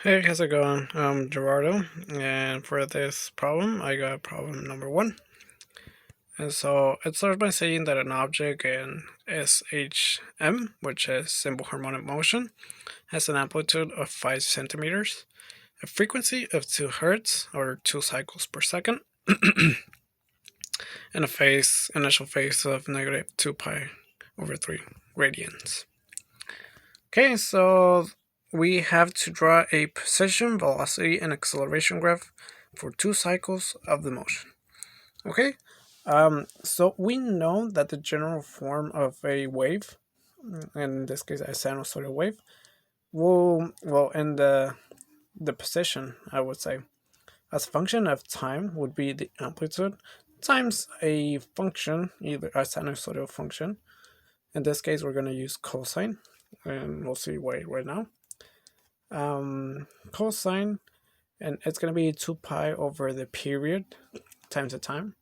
Hey, how's it going? I'm Gerardo, and for this problem, I got problem number one. And so it starts by saying that an object in SHM, which is simple harmonic motion, has an amplitude of 5 centimeters, a frequency of 2 hertz or 2 cycles per second, and a initial phase of negative 2 pi over 3 radians. Okay, so we have to draw a position, velocity, and acceleration graph for 2 cycles of the motion. Okay, so we know that the general form of a wave, in this case a sinusoidal wave, will in the position, I would say, as a function of time would be the amplitude times a function, either a sinusoidal function. In this case, we're going to use cosine, and we'll see why right now. Cosine, and it's going to be 2 pi over the period times the time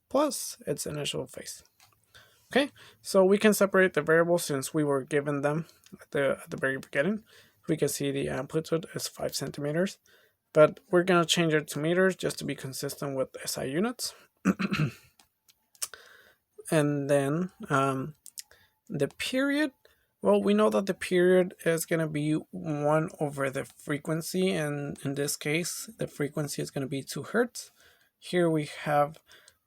plus its initial phase. Okay, so we can separate the variables since we were given them at the very beginning. We can see the amplitude is 5 centimeters, but we're going to change it to meters just to be consistent with SI units. And then the period, well, we know that the period is going to be 1 over the frequency, and in this case, the frequency is going to be 2 hertz. Here we have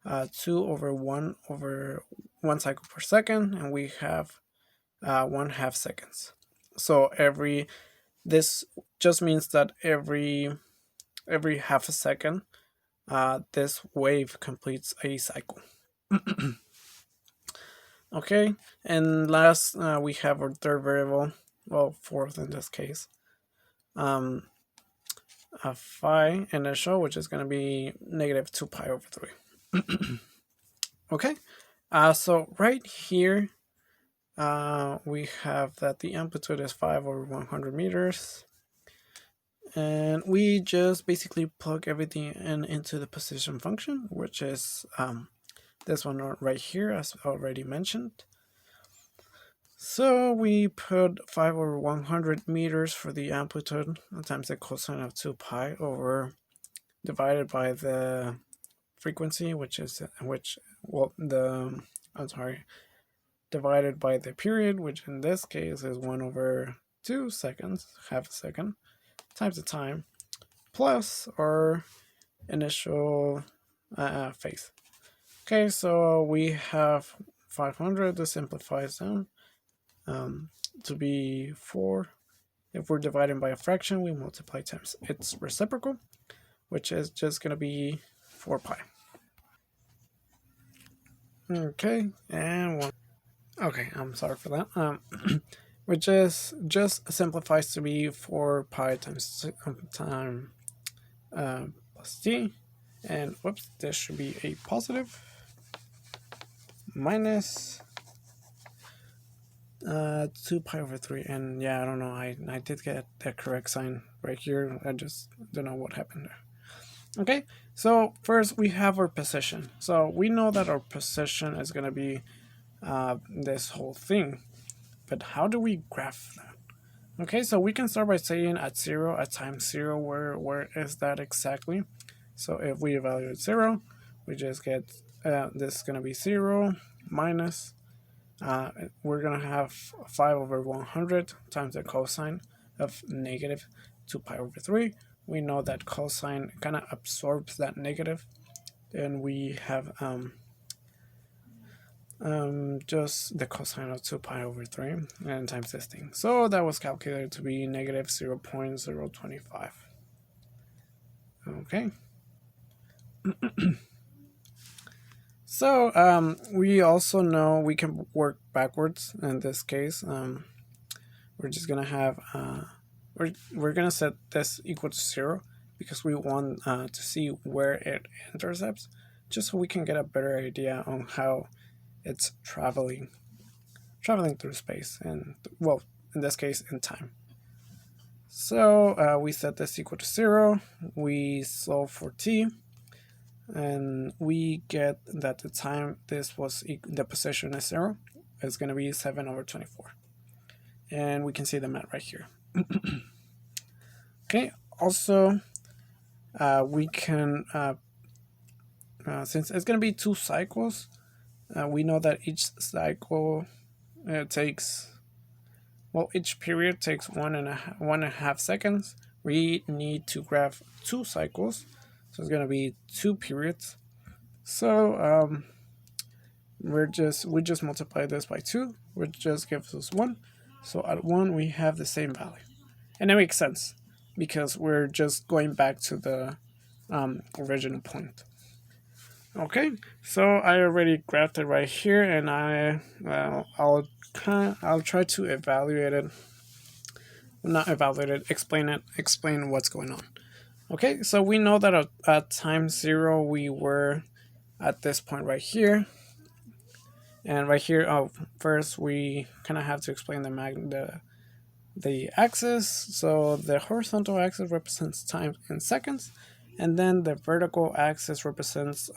2 over 1 over 1 cycle per second, and we have 1/2 seconds. So this just means that every half a second, this wave completes a cycle. Okay, and last we have our third variable, well, fourth in this case, a phi initial, which is going to be negative 2 pi over 3. Okay, so right here we have that the amplitude is 5 over 100 meters, and we just basically plug everything into the position function, which is this one right here, as already mentioned. So we put 5 over 100 meters for the amplitude times the cosine of 2 pi over divided by the frequency, divided by the period, which in this case is 1 over 2 seconds, half a second, times the time, plus our initial phase. Okay, so we have 500. This simplifies down to be 4. If we're dividing by a fraction, we multiply times its reciprocal, which is just going to be 4 pi. Okay, and 1. Okay, I'm sorry for that. Which is just simplifies to be 4 pi times time plus t, and whoops, this should be a positive minus 2 pi over 3. And yeah, I don't know, I did get the correct sign right here. I just don't know what happened there. Okay, so first we have our position. So we know that our position is going to be this whole thing, but how do we graph that? Okay, so we can start by saying at 0, at time 0, where is that exactly? So if we evaluate 0, we just get this is going to be 0 minus, we're going to have 5 over 100 times the cosine of negative 2 pi over 3. We know that cosine kind of absorbs that negative, and we have just the cosine of 2 pi over 3 and times this thing. So that was calculated to be negative 0.025. Okay. So we also know we can work backwards in this case. We're just gonna have we're gonna set this equal to 0 because we want to see where it intercepts, just so we can get a better idea on how it's traveling through space, and well, in this case, in time. So we set this equal to 0. We solve for t, and we get that the time this was the position is 0 is going to be 7 over 24, and we can see the math right here. Okay, also, we can, since it's going to be 2 cycles, we know that each cycle takes, well, each period takes 1.5 seconds. We need to graph 2 cycles, so it's going to be 2 periods. So we just multiply this by 2, which just gives us 1. So at 1 we have the same value, and it makes sense because we're just going back to the original point. Okay, so I already graphed it right here, and I'll try to evaluate it. Not evaluate it. Explain what's going on. Okay, so we know that at time 0 we were at this point right here, and right here. First we kind of have to explain the axis. So the horizontal axis represents time in seconds, and then the vertical axis represents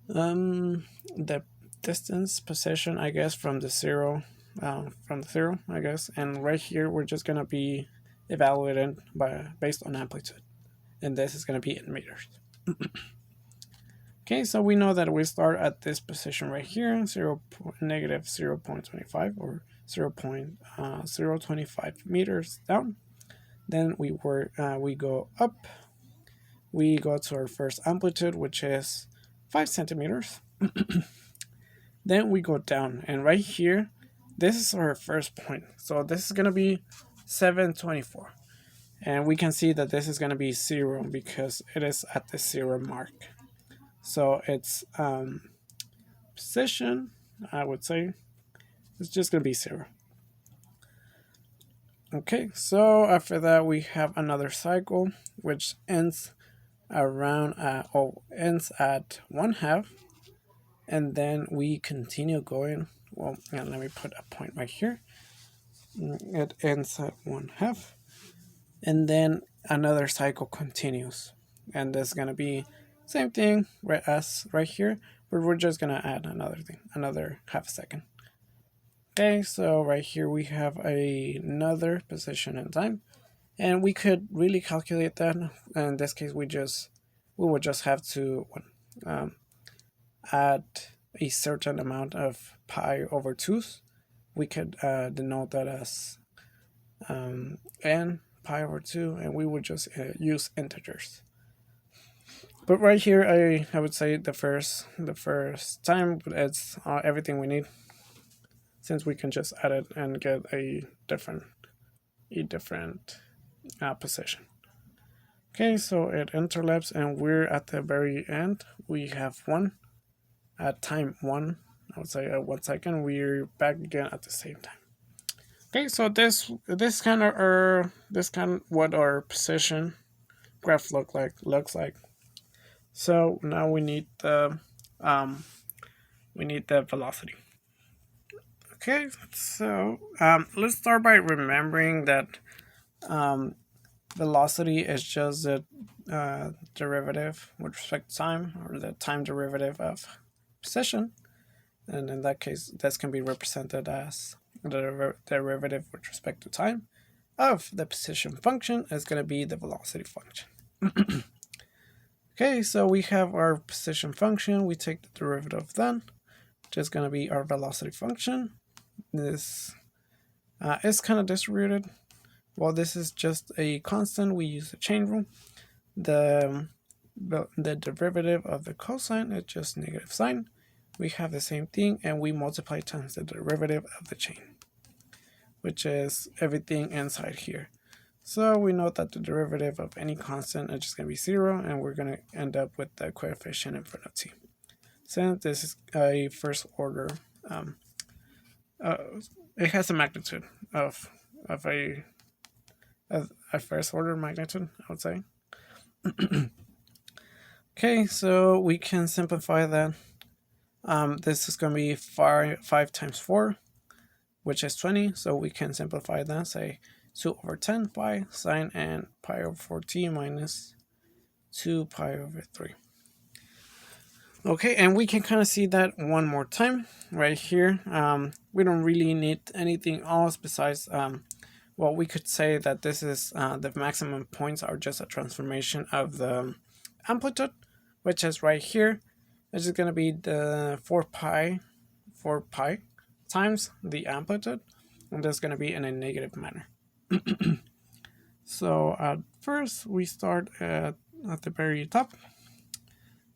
the distance position, I guess, from the zero, I guess. And right here we're just gonna be evaluated based on amplitude, and this is gonna be in meters. Okay, so we know that we start at this position right here, negative 0.25 or 0.025 meters down. Then we go up. We go to our first amplitude, which is 5 centimeters. Then we go down, and right here, this is our first point. So this is gonna be 724, and we can see that this is gonna be 0 because it is at the 0 mark. So its position, I would say, is just gonna be 0. Okay, so after that we have another cycle which ends ends at 1/2, and then we continue going. Well, and let me put a point right here. It ends at 1/2, and then another cycle continues, and there's gonna be same thing as right here, but we're just gonna add another half second. Okay, so right here we have another position in time, and we could really calculate that. In this case, we would just have to add a certain amount of pi over 2's. We could denote that as n pi over 2, and we would just use integers. But right here, I would say the first time it's everything we need, since we can just add it and get a different position. Okay, so it interlaps, and we're at the very end. We have 1 at time 1. I would say at 1 second. We're back again at the same time. Okay, so this kind of what our position graph looks like. So now we need the velocity. Okay, so let's start by remembering that velocity is just the derivative with respect to time, or the time derivative of position, and in that case, this can be represented as the derivative with respect to time of the position function is going to be the velocity function. Okay, so we have our position function. We take the derivative then, which is going to be our velocity function. This is kind of distributed. Well, this is just a constant. We use the chain rule. The derivative of the cosine is just negative sign. We have the same thing, and we multiply times the derivative of the chain, which is everything inside here. So we know that the derivative of any constant is just going to be 0, and we're going to end up with the coefficient in front of t. Since this is a first order, it has a magnitude of a first order magnitude, I would say. Okay, so we can simplify that. This is going to be 5 times 4, which is 20. So we can simplify that, say 2 over 10 pi sine and pi over 4t minus 2 pi over 3. Okay, and we can kind of see that one more time right here. We don't really need anything else besides well, we could say that this is the maximum points are just a transformation of the amplitude, which is right here. It's just going to be the 4 pi times the amplitude, and that's going to be in a negative manner. So at first we start at the very top,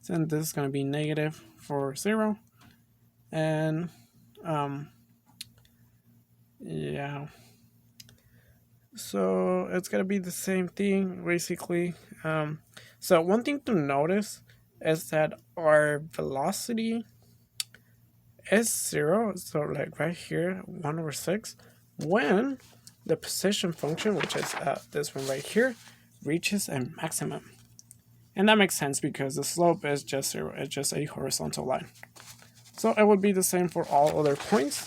and this is going to be negative for 0, and yeah, so it's going to be the same thing basically. So one thing to notice is that our velocity is 0, so like right here 1/6, when the position function, which is this one right here, reaches a maximum. And that makes sense because the slope is just 0, it's just a horizontal line. So it would be the same for all other points.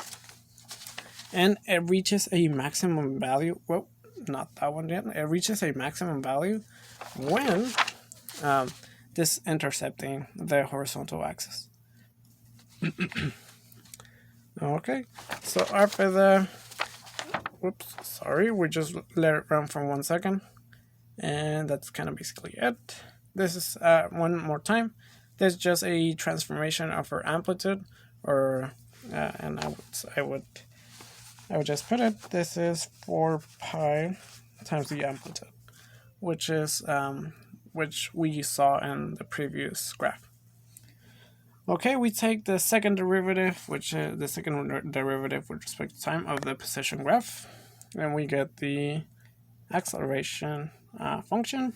And it reaches a maximum value, well, not that one yet, it reaches a maximum value when this intercepting the horizontal axis. Okay, so after the, whoops, sorry, we just let it run for 1 second, and that's kind of basically it. This is one more time. This is just a transformation of our amplitude, or and I would just put it. This is 4 pi times the amplitude, which is which we saw in the previous graph. Okay, we take the second derivative, which is the second derivative with respect to time of the position graph, and we get the acceleration function.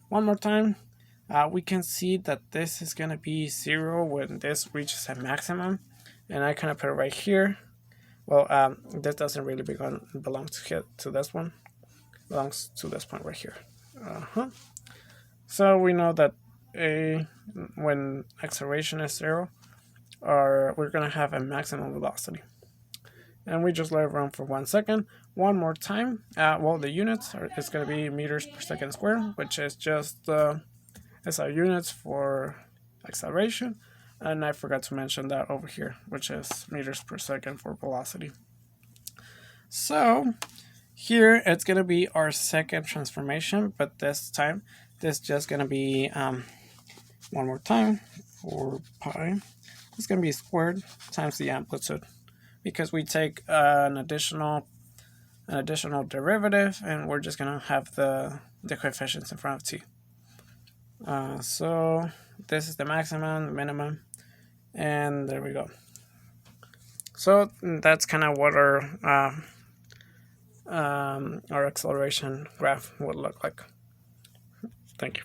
One more time, we can see that this is going to be 0 when this reaches a maximum, and I kind of put it right here. Well, this doesn't really belong to this one. It belongs to this point right here. So we know that when acceleration is 0, we're going to have a maximum velocity. And we just let it run for 1 second. One more time. Well, the units is going to be meters per second squared, which is just SI units for acceleration. And I forgot to mention that over here, which is meters per second for velocity. So here it's going to be our second transformation, but this time this is just going to be one more time, 4 pi. It's going to be squared times the amplitude, because we take an additional derivative, and we're just going to have the coefficients in front of t. So this is the maximum, the minimum, and there we go. So that's kind of what our acceleration graph would look like. Thank you.